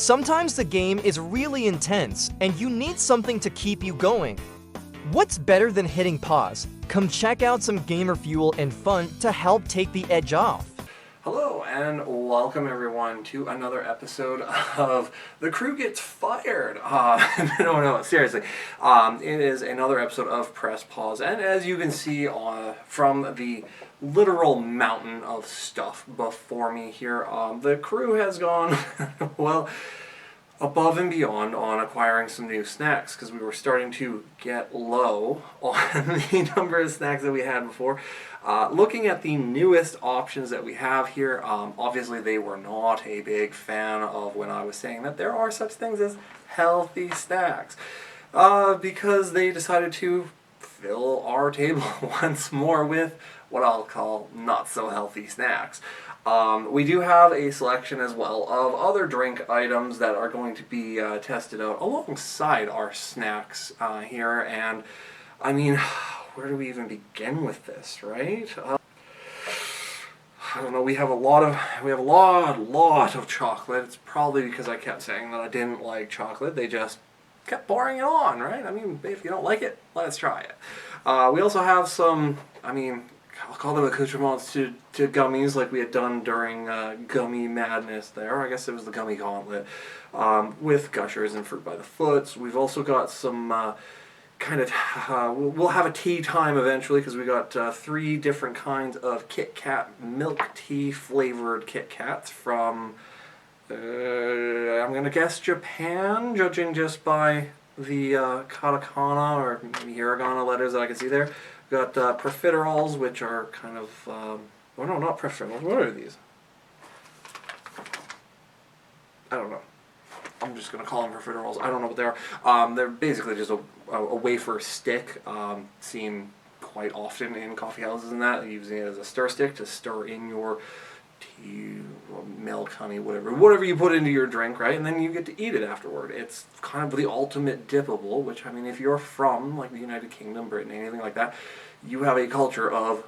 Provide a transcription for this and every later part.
Sometimes the game is really intense, and you need something to keep you going. What's better than hitting pause? Come check out some gamer fuel and fun to help take the edge off. Hello and welcome everyone to another episode of The Crew Gets Fired. No, seriously. It is another episode of Press Pause, and as you can see from the literal mountain of stuff before me here, the crew has gone, well, above and beyond on acquiring some new snacks because we were starting to get low on the number of snacks that we had before. Looking at the newest options that we have here, obviously they were not a big fan of when I was saying that there are such things as healthy snacks because they decided to fill our table once more with what I'll call not so healthy snacks. We do have a selection as well of other drink items that are going to be tested out alongside our snacks here, and I mean, where do we even begin with this, right? I don't know. We have a lot of chocolate. It's probably because I kept saying that I didn't like chocolate. They just kept pouring it on, right? I mean, if you don't like it, let's try it. We also have some, I'll call them accoutrements to gummies like we had done during Gummy Madness there. I guess it was the Gummy Gauntlet with Gushers and Fruit by the Foot. We've also got some we'll have a tea time eventually because we got 3 different kinds of Kit Kat milk tea flavored Kit Kats from, I'm going to guess Japan, judging just by the katakana or hiragana letters that I can see there. We've got profiteroles, which are kind of, oh no, not profiteroles, what are these? I don't know. I'm just going to call them profiteroles. I don't know what they are. They're basically just a wafer stick, seen quite often in coffee houses and that, using it as a stir stick to stir in your tea, milk, honey, whatever you put into your drink, right? And then you get to eat it afterward. It's kind of the ultimate dippable, which, I mean, if you're from, like, the United Kingdom, Britain, anything like that, you have a culture of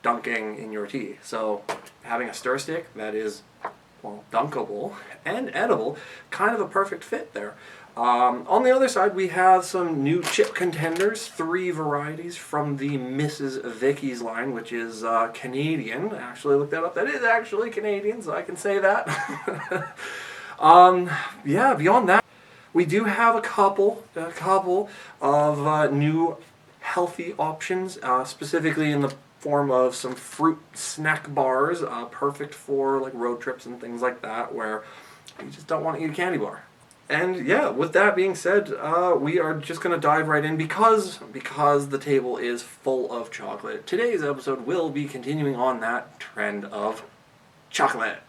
dunking in your tea. So having a stir stick that is, well, dunkable and edible, kind of a perfect fit there. On the other side, we have some new chip contenders, 3 varieties from the Mrs. Vicky's line, which is Canadian. Actually, look that up. That is actually Canadian, so I can say that. Yeah, beyond that, we do have a couple of new healthy options, specifically in the form of some fruit snack bars, perfect for like road trips and things like that, where you just don't want to eat a candy bar. And yeah, with that being said, we are just going to dive right in because the table is full of chocolate. Today's episode will be continuing on that trend of chocolate.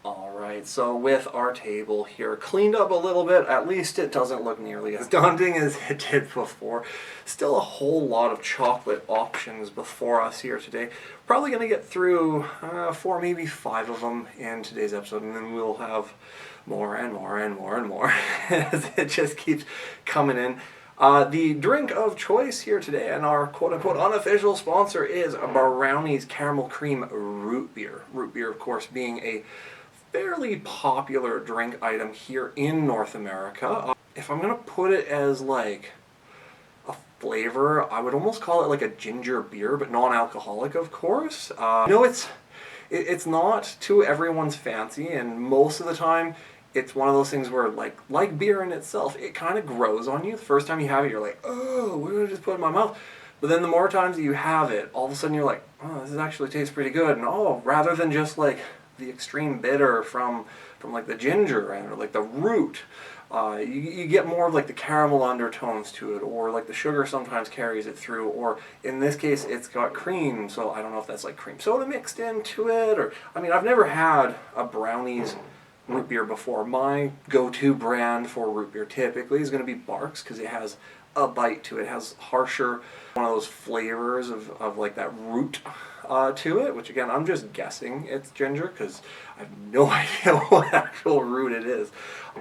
Alright, so with our table here cleaned up a little bit, at least it doesn't look nearly as daunting as it did before. Still a whole lot of chocolate options before us here today. Probably going to get through 4, maybe 5 of them in today's episode, and then we'll have more and more and more and more as it just keeps coming in. The drink of choice here today, and our quote-unquote unofficial sponsor, is Brownie's Caramel Cream Root Beer. Root beer, of course, being a fairly popular drink item here in North America. If I'm going to put it as like a flavor, I would almost call it like a ginger beer, but non-alcoholic, of course. It's not to everyone's fancy, and most of the time it's one of those things where, like beer in itself, it kind of grows on you. The first time you have it, you're like, oh, what did I just put in my mouth? But then the more times that you have it, all of a sudden you're like, oh, this actually tastes pretty good. And oh, rather than just like the extreme bitter from like the ginger or like the root, you get more of like the caramel undertones to it, or like the sugar sometimes carries it through, or in this case it's got cream, so I don't know if that's like cream soda mixed into it, or I've never had a Brownie's root beer before. My go-to brand for root beer typically is going to be Barks because it has a bite to it. It has harsher, one of those flavors of like that root to it, which again, I'm just guessing it's ginger because I have no idea what actual root it is.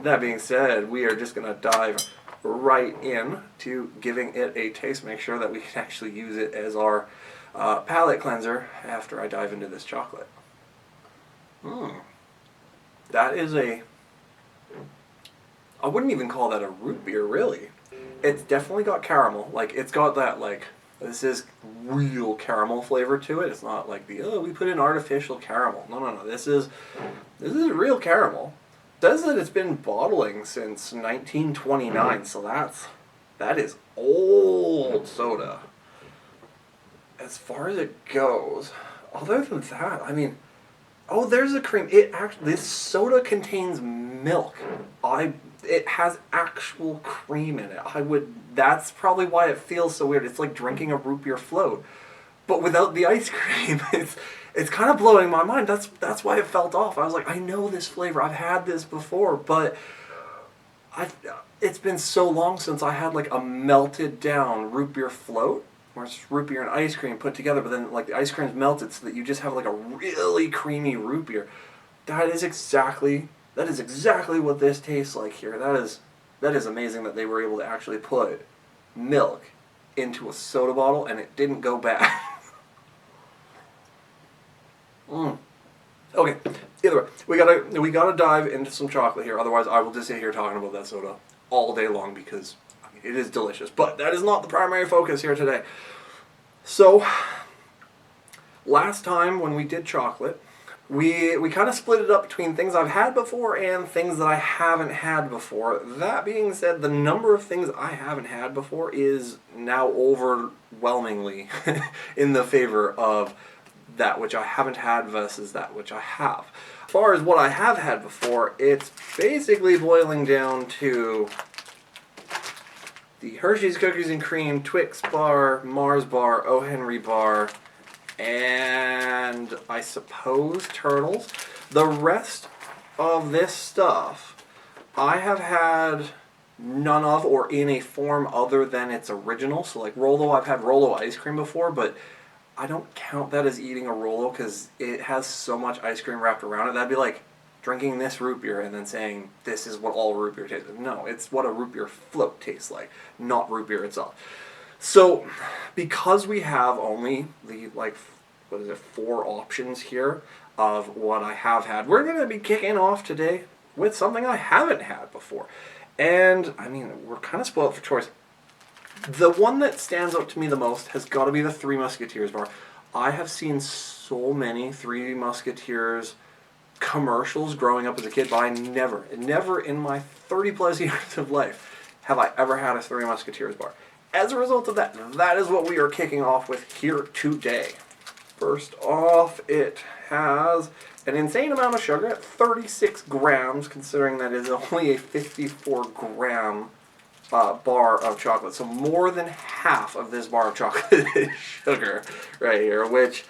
That being said, we are just going to dive right in to giving it a taste, make sure that we can actually use it as our palate cleanser after I dive into this chocolate. That is a I wouldn't even call that a root beer, really. It's definitely got caramel. Like, it's got that, like, this is real caramel flavor to it. It's not like we put in artificial caramel. No, no, no. This is real caramel. It says that it's been bottling since 1929, so that is old soda. As far as it goes, other than that, I mean, oh, there's a cream. This soda contains milk. It has actual cream in it. That's probably why it feels so weird. It's like drinking a root beer float, but without the ice cream. It's kind of blowing my mind. That's why it felt off. I was like, I know this flavor. I've had this before, but it's been so long since I had like a melted down root beer float, where it's root beer and ice cream put together, but then like the ice cream's melted so that you just have like a really creamy root beer. That is exactly what this tastes like here. That is amazing that they were able to actually put milk into a soda bottle and it didn't go bad. Okay, either way, we gotta dive into some chocolate here. Otherwise, I will just sit here talking about that soda all day long because it is delicious. But that is not the primary focus here today. So, last time when we did chocolate, we kind of split it up between things I've had before and things that I haven't had before. That being said, the number of things I haven't had before is now overwhelmingly in the favor of that which I haven't had versus that which I have. As far as what I have had before, it's basically boiling down to the Hershey's Cookies and Cream, Twix bar, Mars bar, O. Henry bar, and I suppose Turtles. The rest of this stuff I have had none of or in a form other than its original. So like Rolo, I've had Rolo ice cream before, but I don't count that as eating a Rolo because it has so much ice cream wrapped around it. That'd be like drinking this root beer and then saying this is what all root beer tastes like. No, it's what a root beer float tastes like, not root beer itself. So, because we have only the, like, 4 options here of what I have had, we're going to be kicking off today with something I haven't had before. And, I mean, we're kind of spoiled for choice. The one that stands out to me the most has got to be the Three Musketeers bar. I have seen so many Three Musketeers commercials growing up as a kid, but I never in my 30 plus years of life have I ever had a Three Musketeers bar. As a result of that, that is what we are kicking off with here today. First off, it has an insane amount of sugar at 36 grams, considering that is only a 54 gram bar of chocolate. So more than half of this bar of chocolate is sugar right here, which,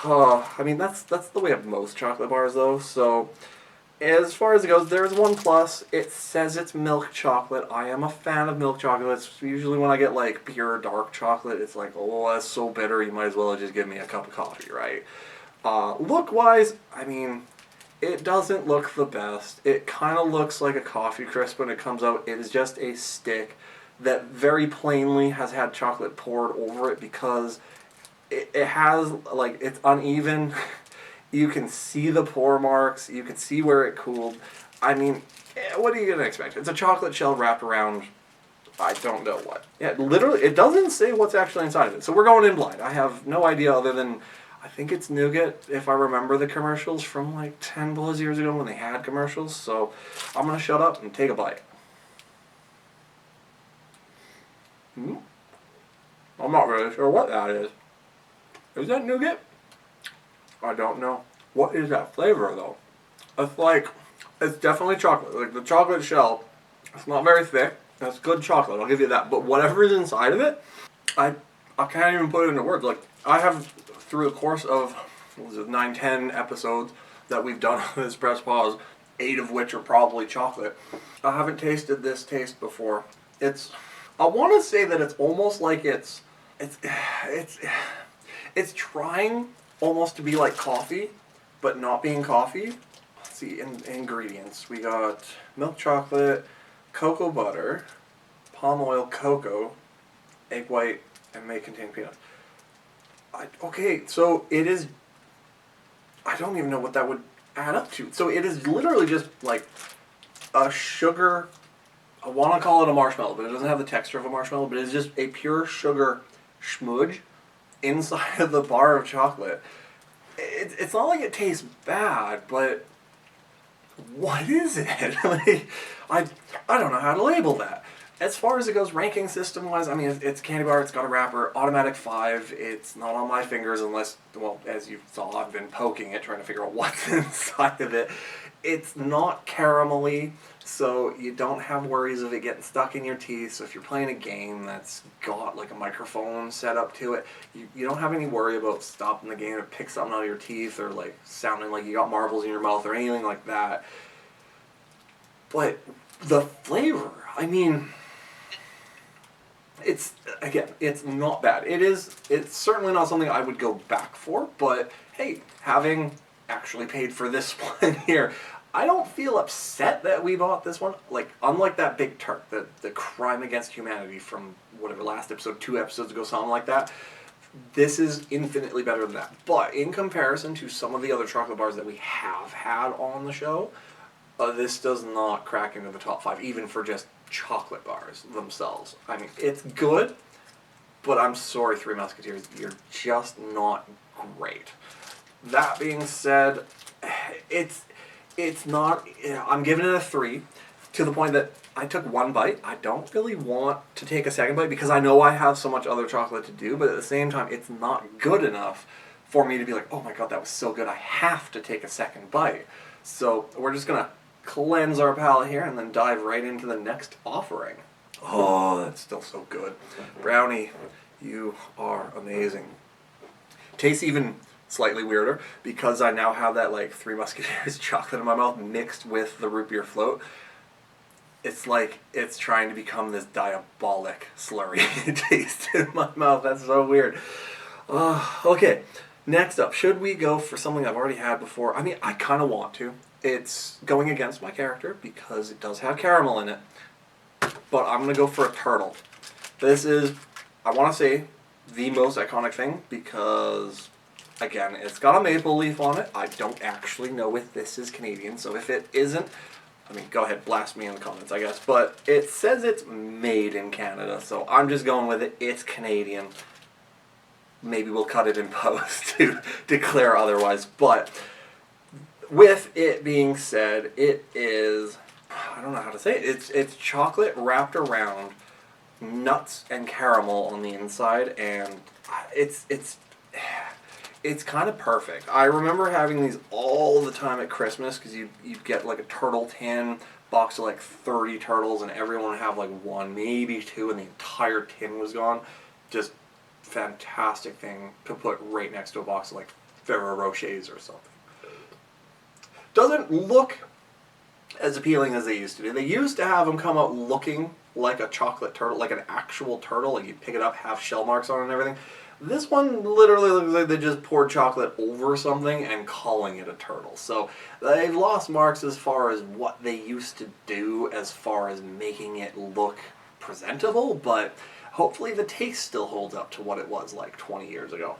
I mean, that's the way of most chocolate bars, though. So as far as it goes, there's one plus. It says it's milk chocolate. I am a fan of milk chocolate. It's usually when I get like pure dark chocolate, it's like, oh, that's so bitter, you might as well just give me a cup of coffee, right? Look-wise, I mean, it doesn't look the best. It kind of looks like a coffee crisp when it comes out. It is just a stick that very plainly has had chocolate poured over it because it has, like, it's uneven. You can see the pour marks. You can see where it cooled. I mean, what are you going to expect? It's a chocolate shell wrapped around, I don't know what. Yeah, literally, it doesn't say what's actually inside of it. So we're going in blind. I have no idea other than, I think it's nougat, if I remember the commercials from like 10 plus years ago when they had commercials. So I'm going to shut up and take a bite. I'm not really sure what that is. Is that nougat? I don't know. What is that flavor, though? It's definitely chocolate. Like, the chocolate shell, it's not very thick. That's good chocolate, I'll give you that. But whatever is inside of it, I can't even put it into words. Like, I have, through the course of, 9-10 episodes that we've done on this Press Pause, 8 of which are probably chocolate, I haven't tasted this taste before. I want to say that it's almost like it's trying almost to be like coffee, but not being coffee. Let's see, ingredients. We got milk chocolate, cocoa butter, palm oil, cocoa, egg white, and may contain peanuts. Okay, so it is, I don't even know what that would add up to. So it is literally just like a sugar I want to call it a marshmallow, but it doesn't have the texture of a marshmallow, but it's just a pure sugar schmudge inside of the bar of chocolate. It's not like it tastes bad, but what is it? Like, I don't know how to label that. As far as it goes, ranking system wise, I mean, it's a candy bar, it's got a wrapper, automatic 5. It's not on my fingers unless, well, as you saw, I've been poking it, trying to figure out what's inside of it. It's not caramelly, so you don't have worries of it getting stuck in your teeth. So if you're playing a game that's got like a microphone set up to it, you don't have any worry about stopping the game and pick something out of your teeth or like sounding like you got marbles in your mouth or anything like that. But the flavor, I mean, it's not bad. It's certainly not something I would go back for, but hey, having actually paid for this one here, I don't feel upset that we bought this one. Like, unlike that Big Tart, the crime against humanity from whatever last episode, 2 episodes ago, something like that, this is infinitely better than that. But in comparison to some of the other chocolate bars that we have had on the show, this does not crack into the top 5, even for just chocolate bars themselves. I mean, it's good, but I'm sorry, Three Musketeers, you're just not great. That being said, it's not, I'm giving it a 3, to the point that I took one bite. I don't really want to take a second bite because I know I have so much other chocolate to do, but at the same time, it's not good enough for me to be like, oh my god, that was so good, I have to take a second bite. So we're just going to cleanse our palate here and then dive right into the next offering. Oh, that's still so good. Brownie, you are amazing. Tastes even slightly weirder because I now have that like Three Musketeers chocolate in my mouth mixed with the root beer float. It's like it's trying to become this diabolic slurry taste in my mouth. That's so weird. Okay, next up, should we go for something I've already had before? I mean, I kind of want to. It's going against my character because it does have caramel in it, but I'm going to go for a turtle. This is, I want to say, the most iconic thing because, again, it's got a maple leaf on it. I don't actually know if this is Canadian, so if it isn't, I mean, go ahead, blast me in the comments, I guess. But it says it's made in Canada, so I'm just going with it. It's Canadian. Maybe we'll cut it in post to declare otherwise, but with it being said, it is, I don't know how to say it, it's chocolate wrapped around nuts and caramel on the inside, and it's kind of perfect. I remember having these all the time at Christmas because you'd get like a turtle tin box of like 30 turtles, and everyone would have like 1, maybe 2, and the entire tin was gone. Just fantastic thing to put right next to a box of like Ferrero Rochers or something. Doesn't look as appealing as they used to do. They used to have them come out looking like a chocolate turtle, like an actual turtle, like you pick it up, have shell marks on it and everything. This one literally looks like they just poured chocolate over something and calling it a turtle. So they've lost marks as far as what they used to do as far as making it look presentable, but hopefully the taste still holds up to what it was like 20 years ago.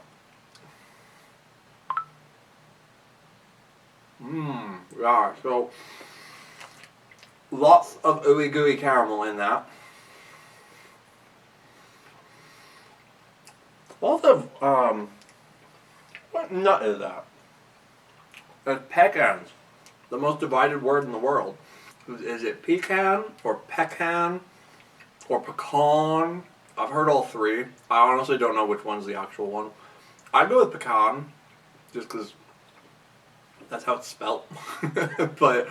Yeah, so lots of ooey gooey caramel in that. Lots of, what nut is that? It's pecans. The most divided word in the world. Is it pecan, or pecan, or pecan? I've heard all 3. I honestly don't know which one's the actual one. I'd go with pecan, just because that's how it's spelt. But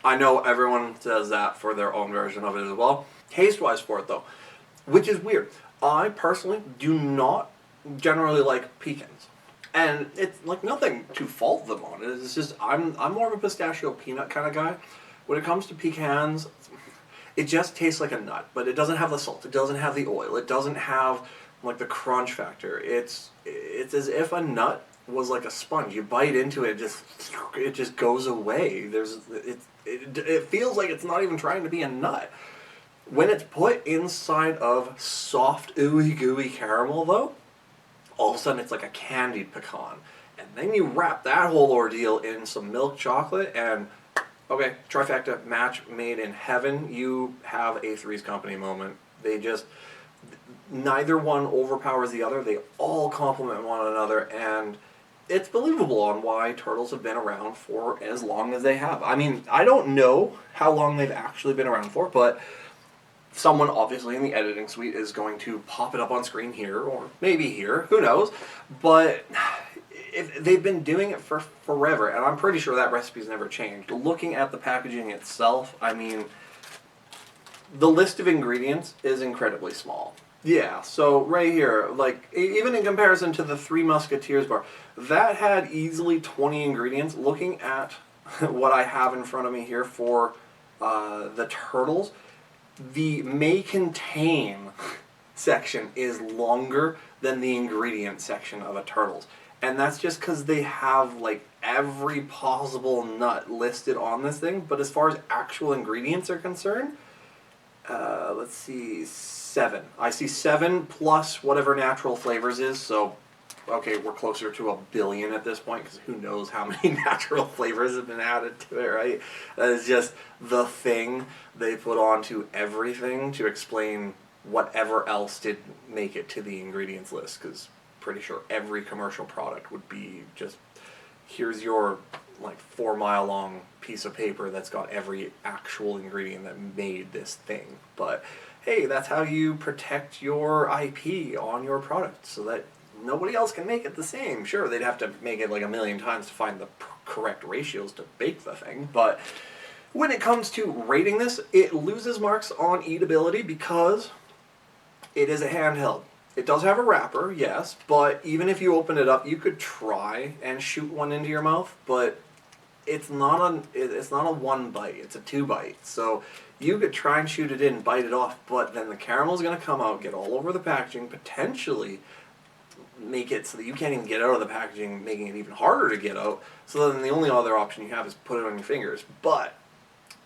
I know everyone says that for their own version of it as well. Taste-wise for it, though, which is weird. I personally do not generally like pecans. And it's like nothing to fault them on. It's just, I'm more of a pistachio peanut kind of guy. When it comes to pecans, it just tastes like a nut, but it doesn't have the salt. It doesn't have the oil. It doesn't have like the crunch factor. It's as if a nut was like a sponge. You bite into it, it just goes away. It feels like it's not even trying to be a nut. When it's put inside of soft, ooey gooey caramel, though, all of a sudden it's like a candied pecan. And then you wrap that whole ordeal in some milk chocolate, and Okay, trifecta, match made in heaven. You have a Three's Company moment. They just, neither one overpowers the other. They all complement one another, and it's believable on why turtles have been around for as long as they have. I mean, I don't know how long they've actually been around for, but someone obviously in the editing suite is going to pop it up on screen here, or maybe here, who knows. But they've been doing it for forever, and I'm pretty sure that recipe's never changed. Looking at the packaging itself, I mean, the list of ingredients is incredibly small. Yeah, so right here, like, even in comparison to the Three Musketeers bar, that had easily 20 ingredients. Looking at what I have in front of me here for the turtles, the may contain section is longer than the ingredient section of a turtles. And that's just because they have, like, every possible nut listed on this thing. But as far as actual ingredients are concerned, let's see, 7. I see 7 plus whatever natural flavors is, so, okay, we're closer to 1 billion at this point, because who knows how many natural flavors have been added to it, right? That is just the thing they put onto everything to explain whatever else did make it to the ingredients list, because pretty sure every commercial product would be just, here's your, like, 4-mile long piece of paper that's got every actual ingredient that made this thing. But hey, that's how you protect your IP on your product, so that nobody else can make it the same. Sure, they'd have to make it like 1,000,000 times to find the correct ratios to bake the thing, but when it comes to rating this, it loses marks on eatability because it is a handheld. It does have a wrapper, yes, but even if you open it up, you could try and shoot one into your mouth, but it's not a 1 bite, it's a 2 bite. So you could try and shoot it in, bite it off, but then the caramel's going to come out, get all over the packaging, potentially make it so that you can't even get out of the packaging, making it even harder to get out. So then the only other option you have is put it on your fingers. But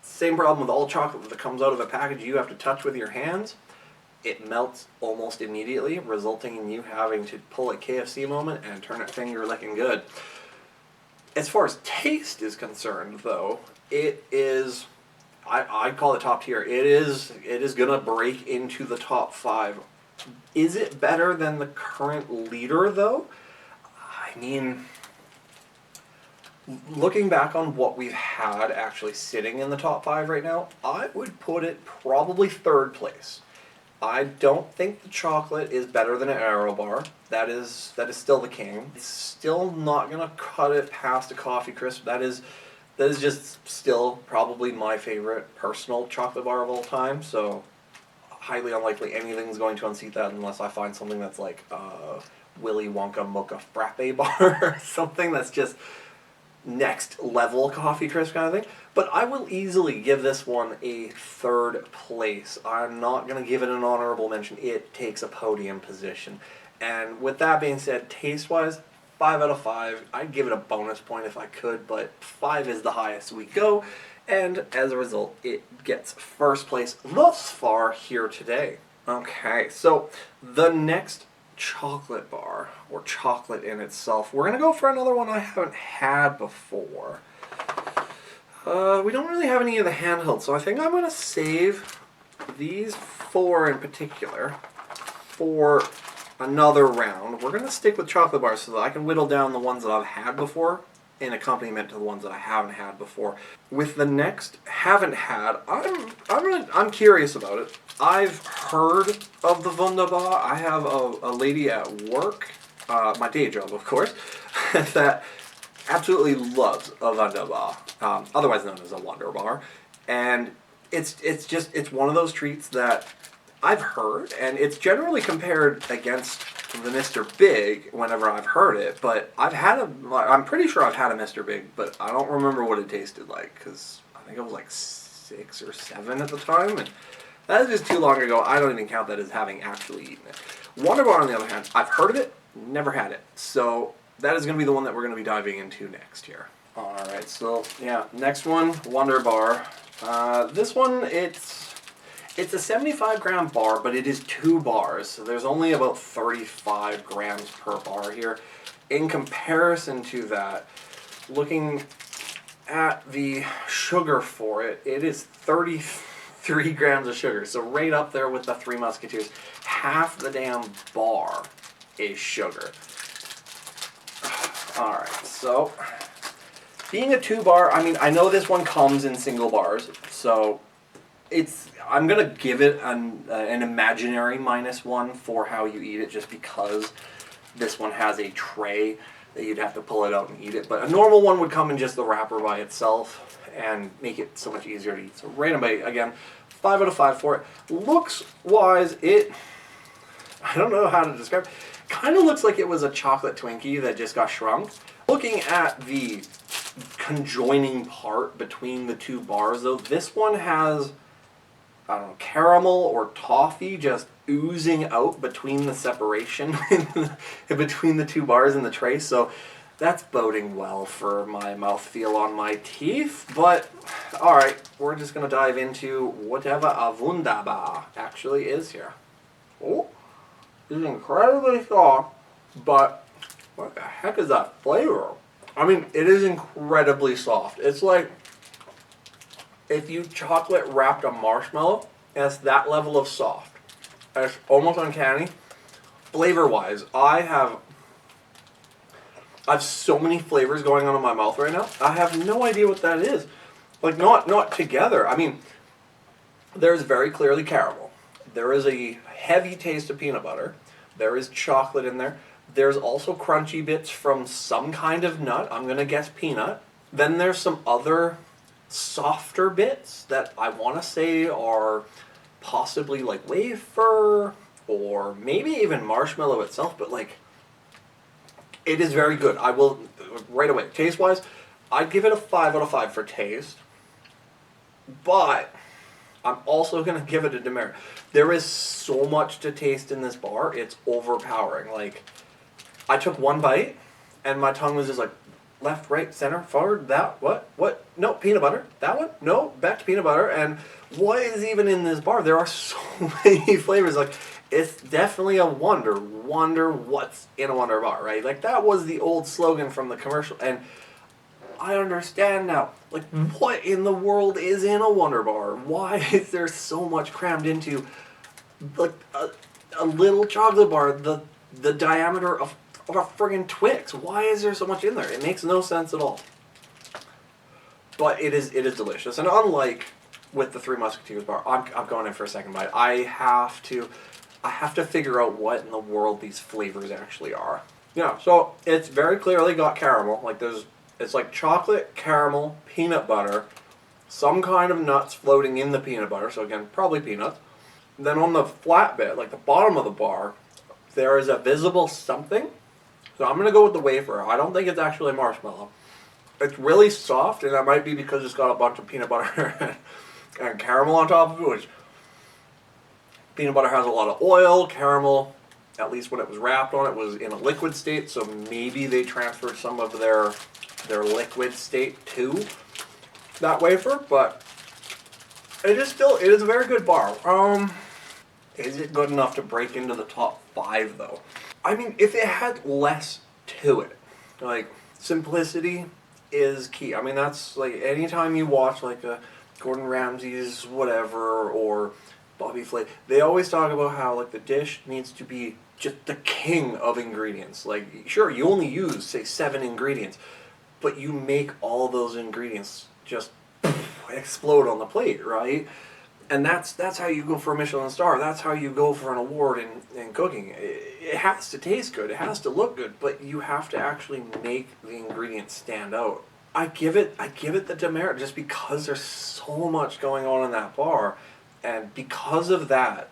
same problem with all chocolate that comes out of a package you have to touch with your hands. It melts almost immediately, resulting in you having to pull a KFC moment and turn it finger licking good. As far as taste is concerned, though, it is, I'd call it top tier. It is going to break into the top 5. Is it better than the current leader, though? I mean, looking back on what we've had actually sitting in the top 5 right now, I would put it probably 3rd place. I don't think the chocolate is better than an Aero bar. That is still the king. It's still not going to cut it past a Coffee Crisp. That is just still probably my favorite personal chocolate bar of all time. So highly unlikely anything's going to unseat that unless I find something that's like Willy Wonka Mocha Frappe bar or something that's just next level Coffee Crisp kind of thing. But I will easily give this one a 3rd place. I'm not going to give it an honorable mention. It takes a podium position. And with that being said, taste-wise, 5 out of 5. I'd give it a bonus point if I could, but 5 is the highest we go. And as a result, it gets 1st place thus far here today. Okay, so the next chocolate bar, or chocolate in itself, we're going to go for another one I haven't had before. We don't really have any of the handhelds, so I think I'm going to save these 4 in particular for another round. We're going to stick with chocolate bars so that I can whittle down the ones that I've had before in accompaniment to the ones that I haven't had before. With the next haven't had, I'm curious about it. I've heard of the Wunderbar. I have a lady at work, my day job of course, that absolutely loves a Wunderbar, otherwise known as a Wonder Bar, and it's one of those treats that I've heard, and it's generally compared against the Mr. Big whenever I've heard it, but I'm pretty sure I've had a Mr. Big, but I don't remember what it tasted like, because I think it was like 6 or 7 at the time, and that is just too long ago. I don't even count that as having actually eaten it. Wonder Bar, on the other hand, I've heard of it, never had it, so that is going to be the one that we're going to be diving into next here. Alright, so yeah, next one, Wonder Bar. This one, it's a 75-gram bar, but it is 2 bars, so there's only about 35 grams per bar here. In comparison to that, looking at the sugar for it, it is 33 grams of sugar. So right up there with the Three Musketeers. Half the damn bar is sugar. Alright, so being a 2-bar, I mean, I know this one comes in single bars, so I'm going to give it an imaginary -1 for how you eat it, just because this one has a tray that you'd have to pull it out and eat it. But a normal one would come in just the wrapper by itself and make it so much easier to eat. So random bite, again, 5 out of 5 for it. Looks-wise, I don't know how to describe it. Kind of looks like it was a chocolate Twinkie that just got shrunk. Looking at the conjoining part between the 2 bars, though, this one has, I don't know, caramel or toffee just oozing out between the separation between the 2 bars in the tray. So that's boding well for my mouthfeel on my teeth. But alright, we're just going to dive into whatever a wunderbar actually is here. Oh, it's incredibly soft, but what the heck is that flavor? I mean, it is incredibly soft. It's like if you chocolate wrapped a marshmallow, and it's that level of soft. And it's almost uncanny. Flavor-wise, I have so many flavors going on in my mouth right now. I have no idea what that is. Like, not together. I mean, there's very clearly caramel. There is a heavy taste of peanut butter. There is chocolate in there. There's also crunchy bits from some kind of nut. I'm going to guess peanut. Then there's some other softer bits that I want to say are possibly like wafer or maybe even marshmallow itself. But like, it is very good. I will, right away, taste-wise, I'd give it a 5 out of 5 for taste. But I'm also going to give it a demerit. There is so much to taste in this bar, it's overpowering. Like, I took one bite, and my tongue was just like, left, right, center, forward, that, what, no, peanut butter, that one, no, back to peanut butter, and what is even in this bar? There are so many flavors. Like, it's definitely a wonder what's in a Wonder Bar, right? Like, that was the old slogan from the commercial, and I understand now. Like, what in the world is in a Wonder Bar? Why is there so much crammed into, like, a little chocolate bar, the diameter of a friggin' Twix? Why is there so much in there? It makes no sense at all. But it is delicious. And unlike with the Three Musketeers bar, I'm going in for a second bite. I have to figure out what in the world these flavors actually are. Yeah, so it's very clearly got caramel. Like, it's like chocolate, caramel, peanut butter, some kind of nuts floating in the peanut butter. So again, probably peanuts. Then on the flat bit, like the bottom of the bar, there is a visible something. So I'm going to go with the wafer. I don't think it's actually marshmallow. It's really soft, and that might be because it's got a bunch of peanut butter and caramel on top of it, which peanut butter has a lot of oil. Caramel, at least when it was wrapped on it, was in a liquid state, so maybe they transferred some of their liquid state to that wafer, but it is a very good bar. Is it good enough to break into the top 5, though? I mean, if it had less to it, like, simplicity is key. I mean, that's, like, anytime you watch, like, a Gordon Ramsay's whatever, or Bobby Flay, they always talk about how, like, the dish needs to be just the king of ingredients. Like, sure, you only use, say, 7 ingredients, but you make all those ingredients just explode on the plate, right? And that's how you go for a Michelin star. That's how you go for an award in cooking. It has to taste good. It has to look good, but you have to actually make the ingredients stand out. I give it the demerit just because there's so much going on in that bar, and because of that,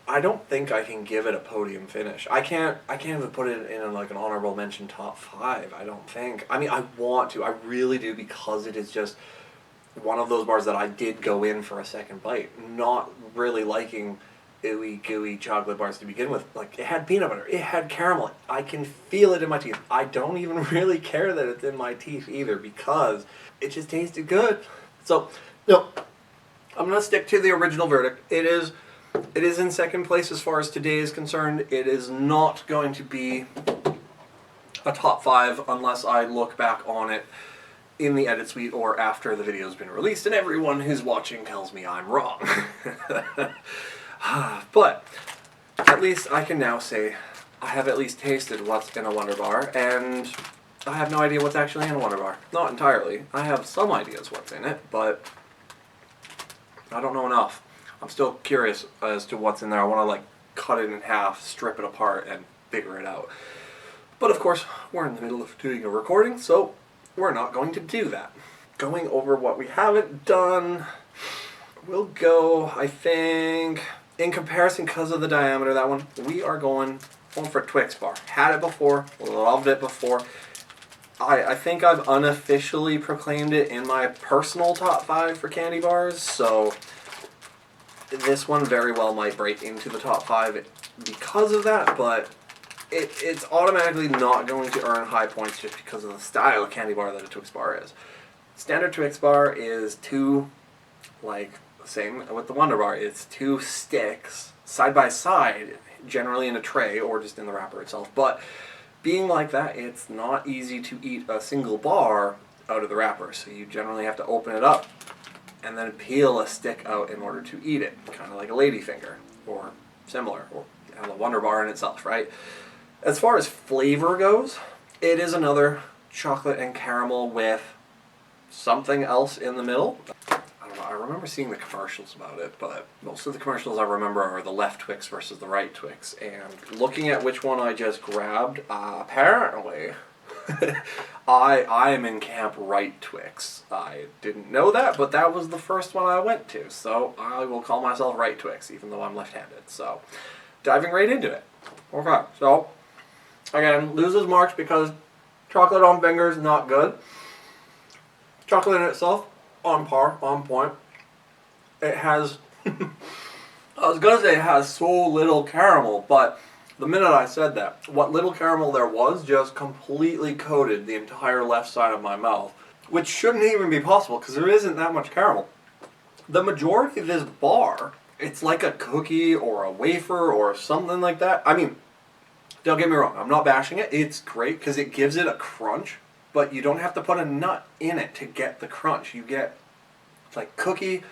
I don't think I can give it a podium finish. I can't even put it in like an honorable mention top 5. I don't think. I mean, I want to. I really do, because it is just one of those bars that I did go in for a second bite, not really liking ooey gooey chocolate bars to begin with. Like, it had peanut butter, it had caramel. I can feel it in my teeth. I don't even really care that it's in my teeth either, because it just tasted good. So, no, I'm gonna stick to the original verdict. It is in second place as far as today is concerned. It is not going to be a top 5 unless I look back on it in the edit suite or after the video's been released, and everyone who's watching tells me I'm wrong. But at least I can now say I have at least tasted what's in a Wonder Bar, and I have no idea what's actually in a Wonder Bar. Not entirely. I have some ideas what's in it, but I don't know enough. I'm still curious as to what's in there. I want to like cut it in half, strip it apart, and figure it out. But of course, we're in the middle of doing a recording, so we're not going to do that. Going over what we haven't done, we'll go, I think, in comparison because of the diameter of that one, we are going for Twix bar. Had it before, loved it before. I think I've unofficially proclaimed it in my personal top 5 for candy bars, so this one very well might break into the top 5 because of that, but it's automatically not going to earn high points just because of the style of candy bar that a Twix bar is. Standard Twix bar is two, like, same with the Wonder Bar, it's 2 sticks side by side, generally in a tray or just in the wrapper itself. But being like that, it's not easy to eat a single bar out of the wrapper, so you generally have to open it up and then peel a stick out in order to eat it, kind of like a ladyfinger or similar, or a Wonder Bar in itself, right? As far as flavor goes, it is another chocolate and caramel with something else in the middle. I don't know, I remember seeing the commercials about it, but most of the commercials I remember are the left Twix versus the right Twix. And looking at which one I just grabbed, apparently, I am in camp right Twix. I didn't know that, but that was the first one I went to, so I will call myself right Twix, even though I'm left-handed. So, diving right into it. Okay, so again, loses marks because chocolate on fingers, not good. Chocolate in itself, on par, on point. It has, I was going to say it has so little caramel, but the minute I said that, what little caramel there was just completely coated the entire left side of my mouth, which shouldn't even be possible because there isn't that much caramel. The majority of this bar, it's like a cookie or a wafer or something like that. I mean, don't get me wrong, I'm not bashing it. It's great because it gives it a crunch, but you don't have to put a nut in it to get the crunch. You get, it's like cookie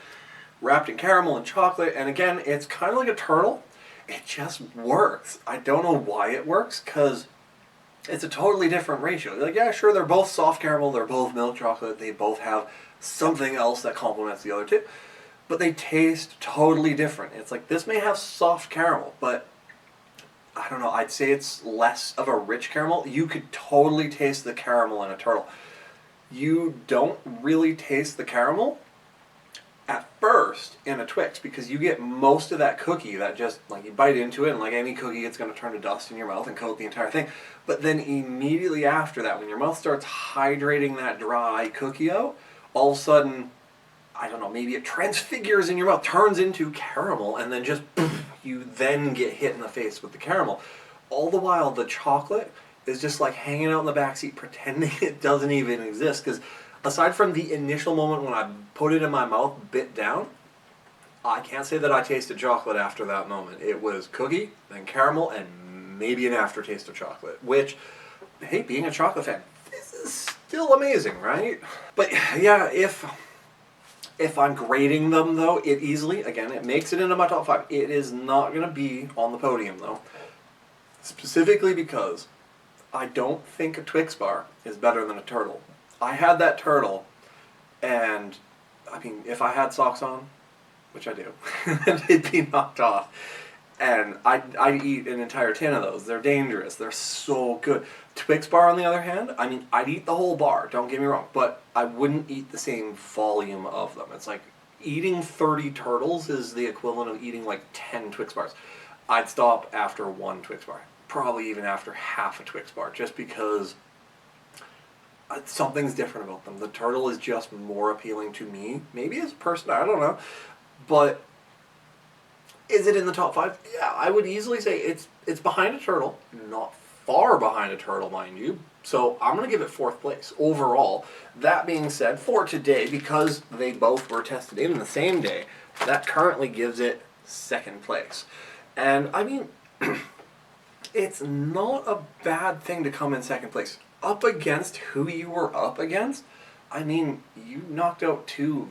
wrapped in caramel and chocolate, and again, it's kind of like a turtle. It just works. I don't know why it works, because it's a totally different ratio. Like, yeah, sure, they're both soft caramel, they're both milk chocolate, they both have something else that complements the other two, but they taste totally different. It's like, this may have soft caramel, but I don't know, I'd say it's less of a rich caramel. You could totally taste the caramel in a turtle. You don't really taste the caramel at first in a Twix because you get most of that cookie that just, like, you bite into it and like any cookie it's going to turn to dust in your mouth and coat the entire thing. But then immediately after that, when your mouth starts hydrating that dry cookie out, all of a sudden, I don't know, maybe it transfigures in your mouth, turns into caramel, and then just you then get hit in the face with the caramel. All the while, the chocolate is just like hanging out in the backseat pretending it doesn't even exist. Because aside from the initial moment when I put it in my mouth, bit down, I can't say that I tasted chocolate after that moment. It was cookie, then caramel, and maybe an aftertaste of chocolate. Which, hey, being a chocolate fan, this is still amazing, right? But yeah, if I'm grading them, though, it easily, again, it makes it into my top 5. It is not going to be on the podium, though. Specifically because I don't think a Twix bar is better than a turtle. I had that turtle, and, I mean, if I had socks on, which I do, it'd be knocked off. And I'd eat an entire tin of those. They're dangerous. They're so good. Twix bar, on the other hand, I mean, I'd eat the whole bar, don't get me wrong, but I wouldn't eat the same volume of them. It's like eating 30 turtles is the equivalent of eating like 10 Twix bars. I'd stop after 1 Twix bar, probably even after half a Twix bar, just because something's different about them. The turtle is just more appealing to me, maybe as a person, I don't know, but is it in the top 5? Yeah, I would easily say it's behind a turtle, not far behind a turtle, mind you. So I'm going to give it 4th place overall. That being said, for today, because they both were tested in the same day, that currently gives it 2nd place. And I mean, it's not a bad thing to come in 2nd place. Up against who you were up against I mean, you knocked out two,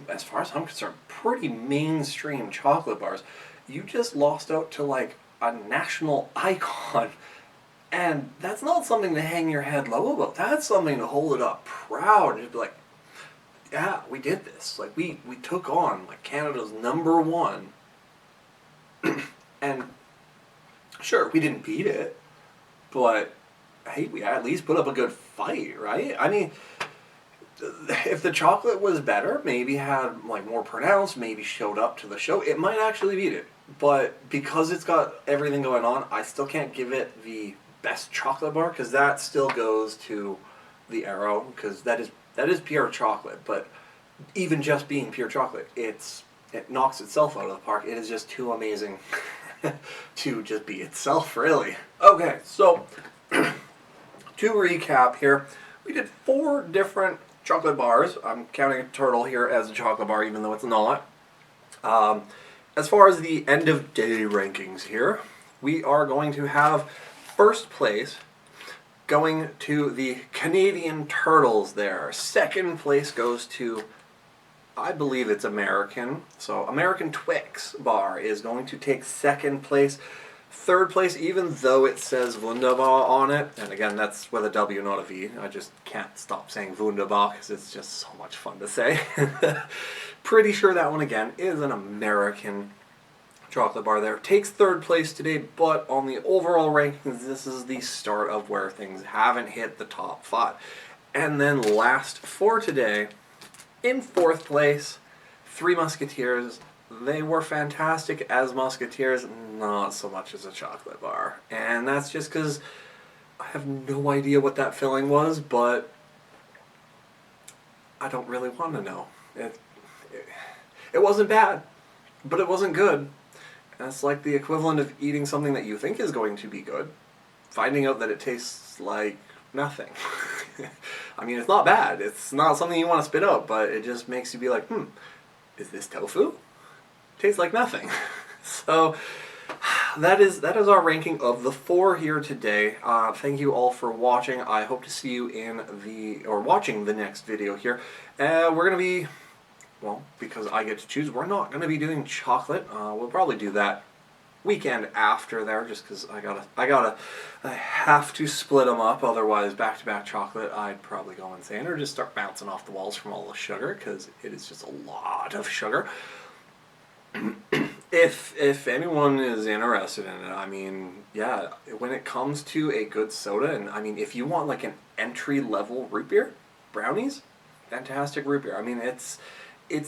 as far as I'm concerned, pretty mainstream chocolate bars. You just lost out to like a national icon. And that's not something to hang your head low about. That's something to hold it up proud and just be like, yeah, we did this. Like we took on like Canada's #1. And sure, we didn't beat it, but hey, we at least put up a good fight, right? I mean, if the chocolate was better, maybe had like more pronounced, maybe showed up to the show, it might actually beat it. But because it's got everything going on, I still can't give it the best chocolate bar because that still goes to the Arrow because that is pure chocolate. But even just being pure chocolate, it knocks itself out of the park. It is just too amazing to just be itself, really. Okay, so to recap here, we did 4 different chocolate bars. I'm counting a turtle here as a chocolate bar, even though it's not. As far as the end of day rankings here, we are going to have first place going to the Canadian Turtles there. Second place goes to, I believe it's American. So American Twix bar is going to take second place. Third place, even though it says Wunderbar on it, and again, that's with a W, not a V. I just can't stop saying Wunderbar because it's just so much fun to say. Pretty sure that one, again, is an American chocolate bar there. Takes third place today, but on the overall rankings, this is the start of where things haven't hit the top 5. And then last for today, in fourth place, Three Musketeers. They were fantastic as Musketeers, not so much as a chocolate bar. And that's just because I have no idea what that filling was, but I don't really want to know. It wasn't bad, but it wasn't good. And it's like the equivalent of eating something that you think is going to be good, finding out that it tastes like nothing. I mean, it's not bad. It's not something you want to spit out, but it just makes you be like, is this tofu? Tastes like nothing. So that is our ranking of the 4 here today. Thank you all for watching. I hope to see you watching the next video here. We're gonna be, well, because I get to choose, we're not gonna be doing chocolate. We'll probably do that weekend after there, just because I have to split them up. Otherwise, back-to-back chocolate, I'd probably go insane or just start bouncing off the walls from all the sugar because it is just a lot of sugar. If anyone is interested in it, I mean, yeah, when it comes to a good soda, and I mean, if you want like an entry-level root beer, brownies, fantastic root beer. I mean, it's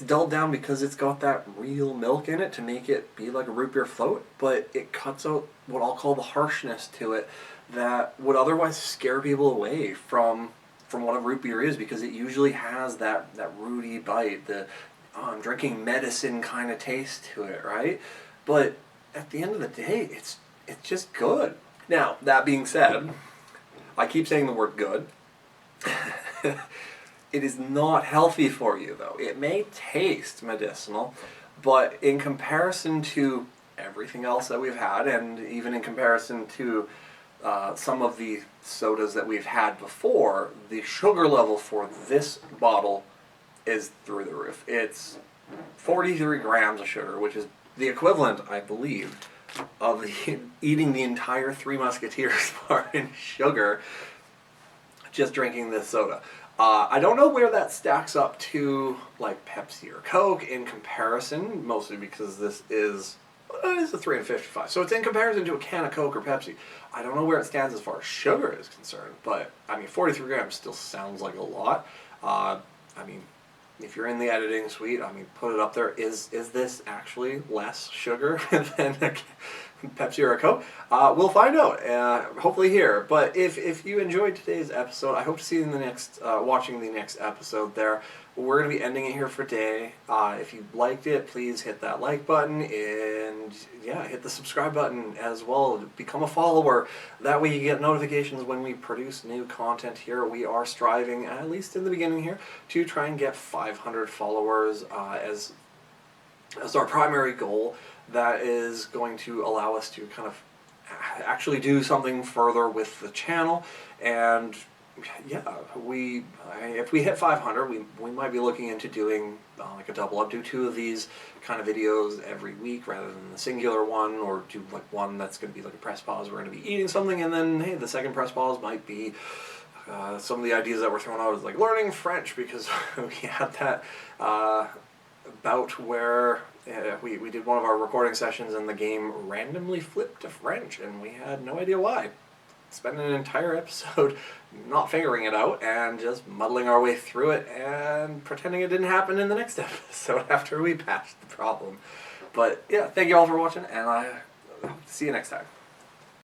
dulled down because it's got that real milk in it to make it be like a root beer float, but it cuts out what I'll call the harshness to it that would otherwise scare people away from what a root beer is, because it usually has that rooty bite, the I'm drinking medicine kind of taste to it, right? But at the end of the day, it's just good. Now, that being said, I keep saying the word good. It is not healthy for you, though. It may taste medicinal, but in comparison to everything else that we've had, and even in comparison to some of the sodas that we've had before, the sugar level for this bottle is through the roof. It's 43 grams of sugar, which is the equivalent, I believe, of eating the entire Three Musketeers bar in sugar just drinking this soda. I don't know where that stacks up to like Pepsi or Coke in comparison, mostly because this is a 355. So it's in comparison to a can of Coke or Pepsi. I don't know where it stands as far as sugar is concerned, but I mean 43 grams still sounds like a lot. I mean, if you're in the editing suite, I mean, put it up there. Is this actually less sugar than a Pepsi or a Coke? We'll find out, hopefully here. But if you enjoyed today's episode, I hope to see you in the next, watching the next episode there. We're going to be ending it here for today. If you liked it, please hit that like button and, yeah, hit the subscribe button as well. Become a follower. That way you get notifications when we produce new content here. We are striving, at least in the beginning here, to try and get 500 followers as our primary goal. That is going to allow us to kind of actually do something further with the channel and Yeah, if we hit 500, we might be looking into doing like a double up, do 2 of these kind of videos every week rather than the singular one, or do like one that's going to be like a press pause. We're going to be eating something, and then hey, the second press pause might be some of the ideas that were thrown out is like learning French, because we had that bout where we did one of our recording sessions and the game randomly flipped to French, and we had no idea why. Spent an entire episode not figuring it out and just muddling our way through it and pretending it didn't happen in the next episode after we patched the problem. But yeah, thank you all for watching, and I see you next time.